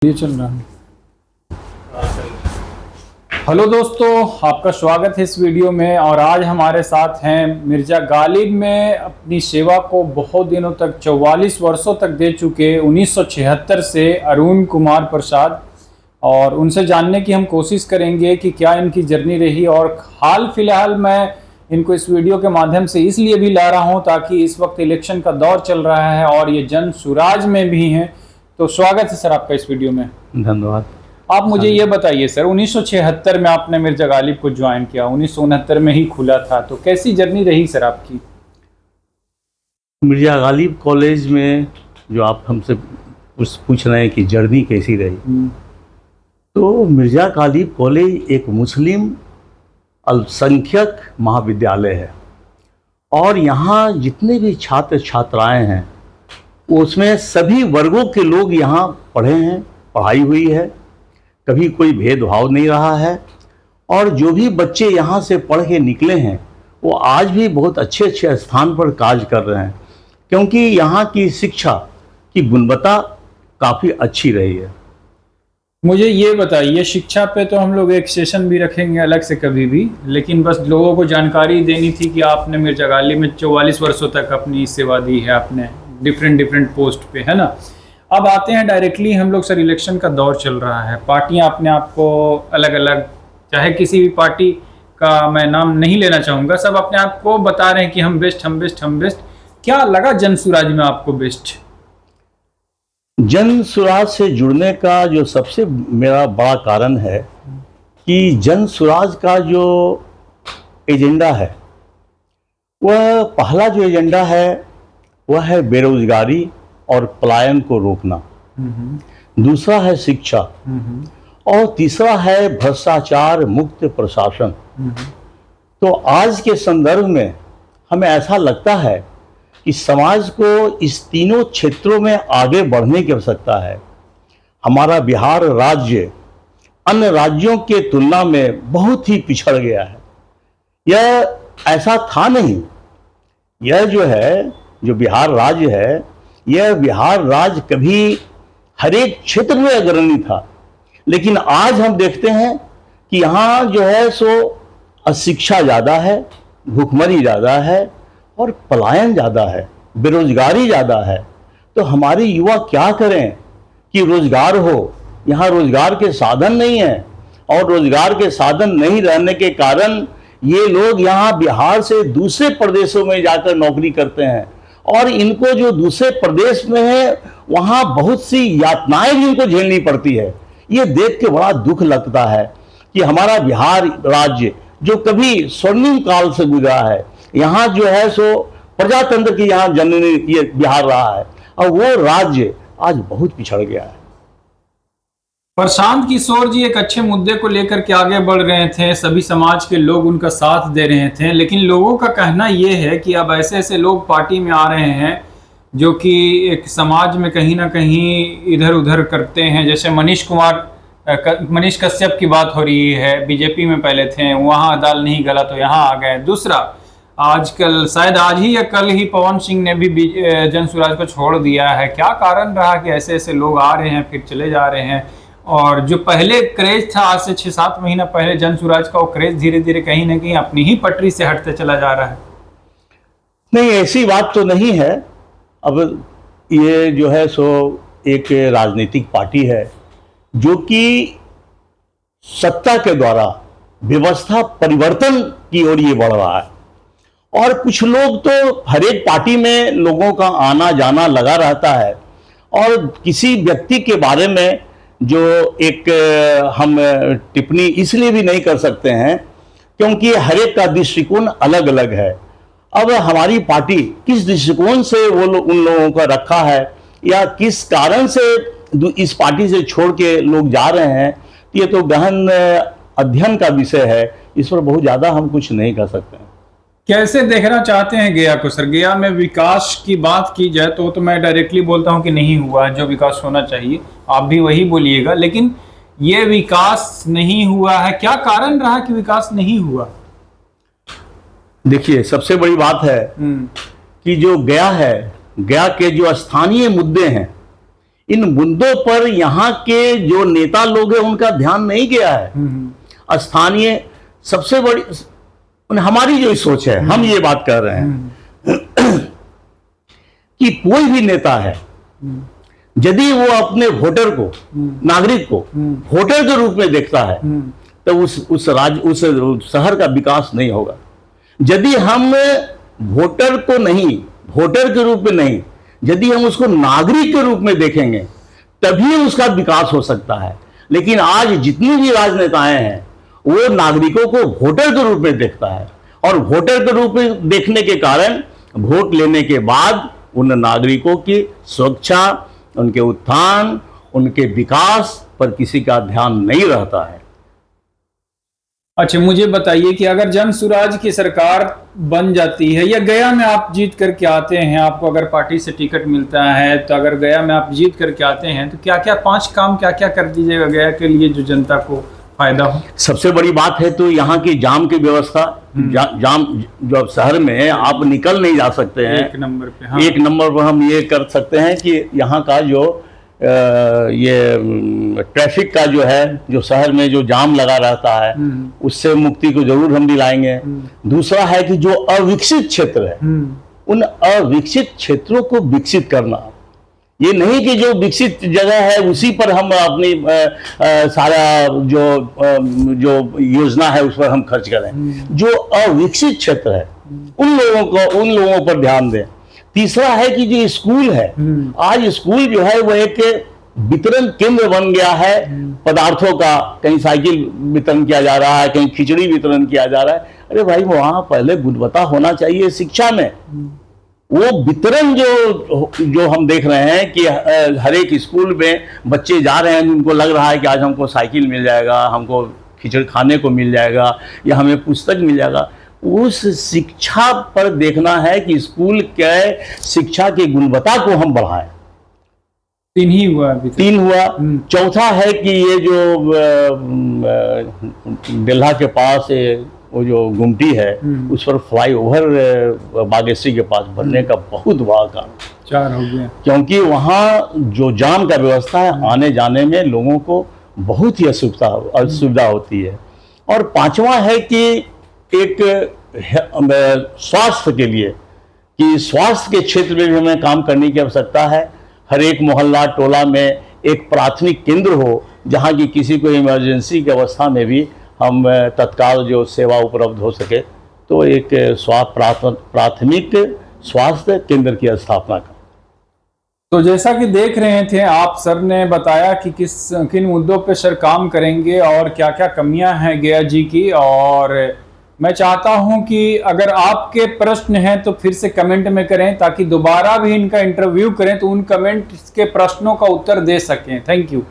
ये चल रहा है। हेलो दोस्तों, आपका स्वागत है इस वीडियो में। और आज हमारे साथ हैं मिर्जा गालिब में अपनी सेवा को बहुत दिनों तक 44 वर्षों तक दे चुके 1976 से अरुण कुमार प्रसाद। और उनसे जानने की हम कोशिश करेंगे कि क्या इनकी जर्नी रही। और हाल फिलहाल मैं इनको इस वीडियो के माध्यम से इसलिए भी ला रहा हूं ताकि इस वक्त इलेक्शन का दौर चल रहा है और ये जन सुराज में भी हैं। तो स्वागत है सर आपका इस वीडियो में। धन्यवाद। आप मुझे ये बताइए सर, 1976 में आपने मिर्जा गालिब को ज्वाइन किया, 1969 में ही खुला था, तो कैसी जर्नी रही सर आपकी? मिर्जा गालिब कॉलेज में जो आप हमसे पूछ रहे हैं कि जर्नी कैसी रही, तो मिर्जा गालिब कॉलेज एक मुस्लिम अल्पसंख्यक महाविद्यालय है और यहाँ जितने भी छात्र छात्राएं हैं उसमें सभी वर्गों के लोग यहाँ पढ़े हैं, पढ़ाई हुई है, कभी कोई भेदभाव नहीं रहा है। और जो भी बच्चे यहाँ से पढ़ के निकले हैं वो आज भी बहुत अच्छे अच्छे स्थान पर कार्य कर रहे हैं, क्योंकि यहाँ की शिक्षा की गुणवत्ता काफ़ी अच्छी रही है। मुझे ये बताइए, शिक्षा पे तो हम लोग एक सेशन भी रखेंगे अलग से कभी भी, लेकिन बस लोगों को जानकारी देनी थी कि आपने मिर्जा गालिब में 44 वर्षों तक अपनी सेवा दी है, आपने डिफरेंट पोस्ट पे, है ना। अब आते हैं डायरेक्टली हम लोग। सर, इलेक्शन का दौर चल रहा है, पार्टियां अपने आप को अलग अलग, चाहे किसी भी पार्टी का मैं नाम नहीं लेना चाहूँगा, सब अपने आप को बता रहे हैं कि हम बेस्ट, हम बेस्ट, हम बेस्ट। क्या लगा जन सुराज में आपको बेस्ट? जन सुराज से जुड़ने का जो सबसे मेरा बड़ा कारण है कि जन सुराज का जो एजेंडा है, वह पहला जो एजेंडा है वह है बेरोजगारी और पलायन को रोकना, दूसरा है शिक्षा और तीसरा है भ्रष्टाचार मुक्त प्रशासन। तो आज के संदर्भ में हमें ऐसा लगता है कि समाज को इस तीनों क्षेत्रों में आगे बढ़ने की आवश्यकता है। हमारा बिहार राज्य अन्य राज्यों के तुलना में बहुत ही पिछड़ गया है। यह ऐसा था नहीं, यह जो बिहार राज्य है, यह बिहार राज्य कभी हर एक क्षेत्र में अग्रणी था, लेकिन आज हम देखते हैं कि यहाँ जो है सो अशिक्षा ज़्यादा है, भूखमरी ज़्यादा है और पलायन ज़्यादा है, बेरोजगारी ज़्यादा है। तो हमारे युवा क्या करें कि रोजगार हो? यहाँ रोजगार के साधन नहीं है और रोजगार के साधन नहीं रहने के कारण ये लोग यहाँ बिहार से दूसरे प्रदेशों में जाकर नौकरी करते हैं और इनको जो दूसरे प्रदेश में है वहाँ बहुत सी यातनाएं भी इनको झेलनी पड़ती है। ये देख के बड़ा दुख लगता है कि हमारा बिहार राज्य जो कभी स्वर्णिम काल से गुजरा है, यहाँ जो है सो प्रजातंत्र की यहाँ जननी ये बिहार रहा है और वो राज्य आज बहुत पिछड़ गया है। प्रशांत किशोर जी एक अच्छे मुद्दे को लेकर के आगे बढ़ रहे थे, सभी समाज के लोग उनका साथ दे रहे थे, लेकिन लोगों का कहना यह है कि अब ऐसे ऐसे लोग पार्टी में आ रहे हैं जो कि एक समाज में कहीं ना कहीं इधर उधर करते हैं। जैसे मनीष कश्यप की बात हो रही है, बीजेपी में पहले थे, वहाँ दाल नहीं गला तो यहाँ आ गए। दूसरा, आजकल शायद आज ही या कल ही पवन सिंह ने भी जन सुराज को छोड़ दिया है। क्या कारण रहा कि ऐसे ऐसे लोग आ रहे हैं फिर चले जा रहे हैं? और जो पहले क्रेज था, आज से 6-7 महीना पहले जन सुराज का, वो क्रेज धीरे धीरे कहीं ना कहीं अपनी ही पटरी से हटते चला जा रहा है। नहीं, ऐसी बात तो नहीं है। अब ये जो है सो एक राजनीतिक पार्टी है जो कि सत्ता के द्वारा व्यवस्था परिवर्तन की ओर ये बढ़ रहा है और कुछ लोग तो हर एक पार्टी में लोगों का आना जाना लगा रहता है और किसी व्यक्ति के बारे में जो एक हम टिप्पणी इसलिए भी नहीं कर सकते हैं क्योंकि हर एक का दृष्टिकोण अलग अलग है। अब हमारी पार्टी किस दृष्टिकोण से उन लोगों का रखा है या किस कारण से इस पार्टी से छोड़ के लोग जा रहे हैं, ये तो गहन अध्ययन का विषय है। इस पर बहुत ज़्यादा हम कुछ नहीं कर सकते हैं। कैसे देखना चाहते हैं गया को सर? गया में विकास की बात की जाए तो मैं डायरेक्टली बोलता हूं कि नहीं हुआ जो विकास होना चाहिए, आप भी वही बोलिएगा, लेकिन ये विकास नहीं हुआ है। क्या कारण रहा कि विकास नहीं हुआ? देखिए, सबसे बड़ी बात है कि जो गया है, गया के जो स्थानीय मुद्दे हैं इन मुद्दों पर यहाँ के जो नेता लोग हैं उनका ध्यान नहीं गया है। स्थानीय सबसे बड़ी हमारी जो सोच है, हम ये बात कर रहे हैं कि कोई भी नेता है यदि वो अपने वोटर को, नागरिक को वोटर के रूप में देखता है तो उस शहर का विकास नहीं होगा। यदि हम वोटर को नहीं, वोटर के रूप में नहीं, यदि हम उसको नागरिक के रूप में देखेंगे तभी उसका विकास हो सकता है। लेकिन आज जितनी भी राजनेताएं हैं वो नागरिकों को वोटर के रूप में देखता है, और वोटर के रूप में देखने के कारण वोट लेने के बाद उन नागरिकों की सुरक्षा, उनके उत्थान, उनके विकास पर किसी का ध्यान नहीं रहता है। अच्छा, मुझे बताइए कि अगर जन सुराज की सरकार बन जाती है या गया में आप जीत करके आते हैं, आपको अगर पार्टी से टिकट मिलता है तो अगर गया में आप जीत करके आते हैं तो क्या क्या 5 काम क्या क्या कर दीजिएगा गया के लिए जो जनता को फायदा हो? सबसे बड़ी बात है तो यहाँ की जाम की व्यवस्था। जाम जो शहर में आप निकल नहीं जा सकते हैं, एक नंबर पे। हाँ। एक नंबर पर हम ये कर सकते हैं कि यहाँ का जो ये ट्रैफिक का जो है, जो शहर में जो जाम लगा रहता है उससे मुक्ति को जरूर हम दिलाएंगे। दूसरा है कि जो अविकसित क्षेत्र है उन अविकसित क्षेत्रों को विकसित करना। ये नहीं कि जो विकसित जगह है उसी पर हम अपनी सारा जो योजना है उस पर हम खर्च करें। जो अविकसित क्षेत्र है उन लोगों पर ध्यान दें। तीसरा है कि जो स्कूल है, आज स्कूल जो है वो एक वितरण केंद्र बन गया है पदार्थों का। कहीं साइकिल वितरण किया जा रहा है, कहीं खिचड़ी वितरण किया जा रहा है। अरे भाई, वहां पहले गुणवत्ता होना चाहिए शिक्षा में। वो वितरण जो हम देख रहे हैं कि हर एक स्कूल में बच्चे जा रहे हैं, उनको लग रहा है कि आज हमको साइकिल मिल जाएगा, हमको खिचड़ी खाने को मिल जाएगा या हमें पुस्तक मिल जाएगा। उस शिक्षा पर देखना है कि स्कूल के शिक्षा की गुणवत्ता को हम बढ़ाएं। 3 हुआ। चौथा है कि ये जो बेल्हा के पास वो जो गुमटी है उस पर फ्लाईओवर बागेश्वरी के पास बनने का बहुत बड़ा काम 4 हो गया, क्योंकि वहाँ जो जाम का व्यवस्था है आने जाने में लोगों को बहुत ही असुविधा होती है। और 5वां है कि एक स्वास्थ्य के लिए, कि स्वास्थ्य के क्षेत्र में भी हमें काम करने की आवश्यकता है। हर एक मोहल्ला टोला में एक प्राथमिक केंद्र हो जहाँ की किसी को इमरजेंसी की अवस्था में भी हम तत्काल जो सेवा उपलब्ध हो सके, तो एक प्राथमिक स्वास्थ्य केंद्र की स्थापना का। तो जैसा कि देख रहे थे आप, सर ने बताया कि किन मुद्दों पे सर काम करेंगे और क्या क्या कमियां हैं गया जी की। और मैं चाहता हूं कि अगर आपके प्रश्न हैं तो फिर से कमेंट में करें ताकि दोबारा भी इनका इंटरव्यू करें तो उन कमेंट के प्रश्नों का उत्तर दे सकें। Thank you.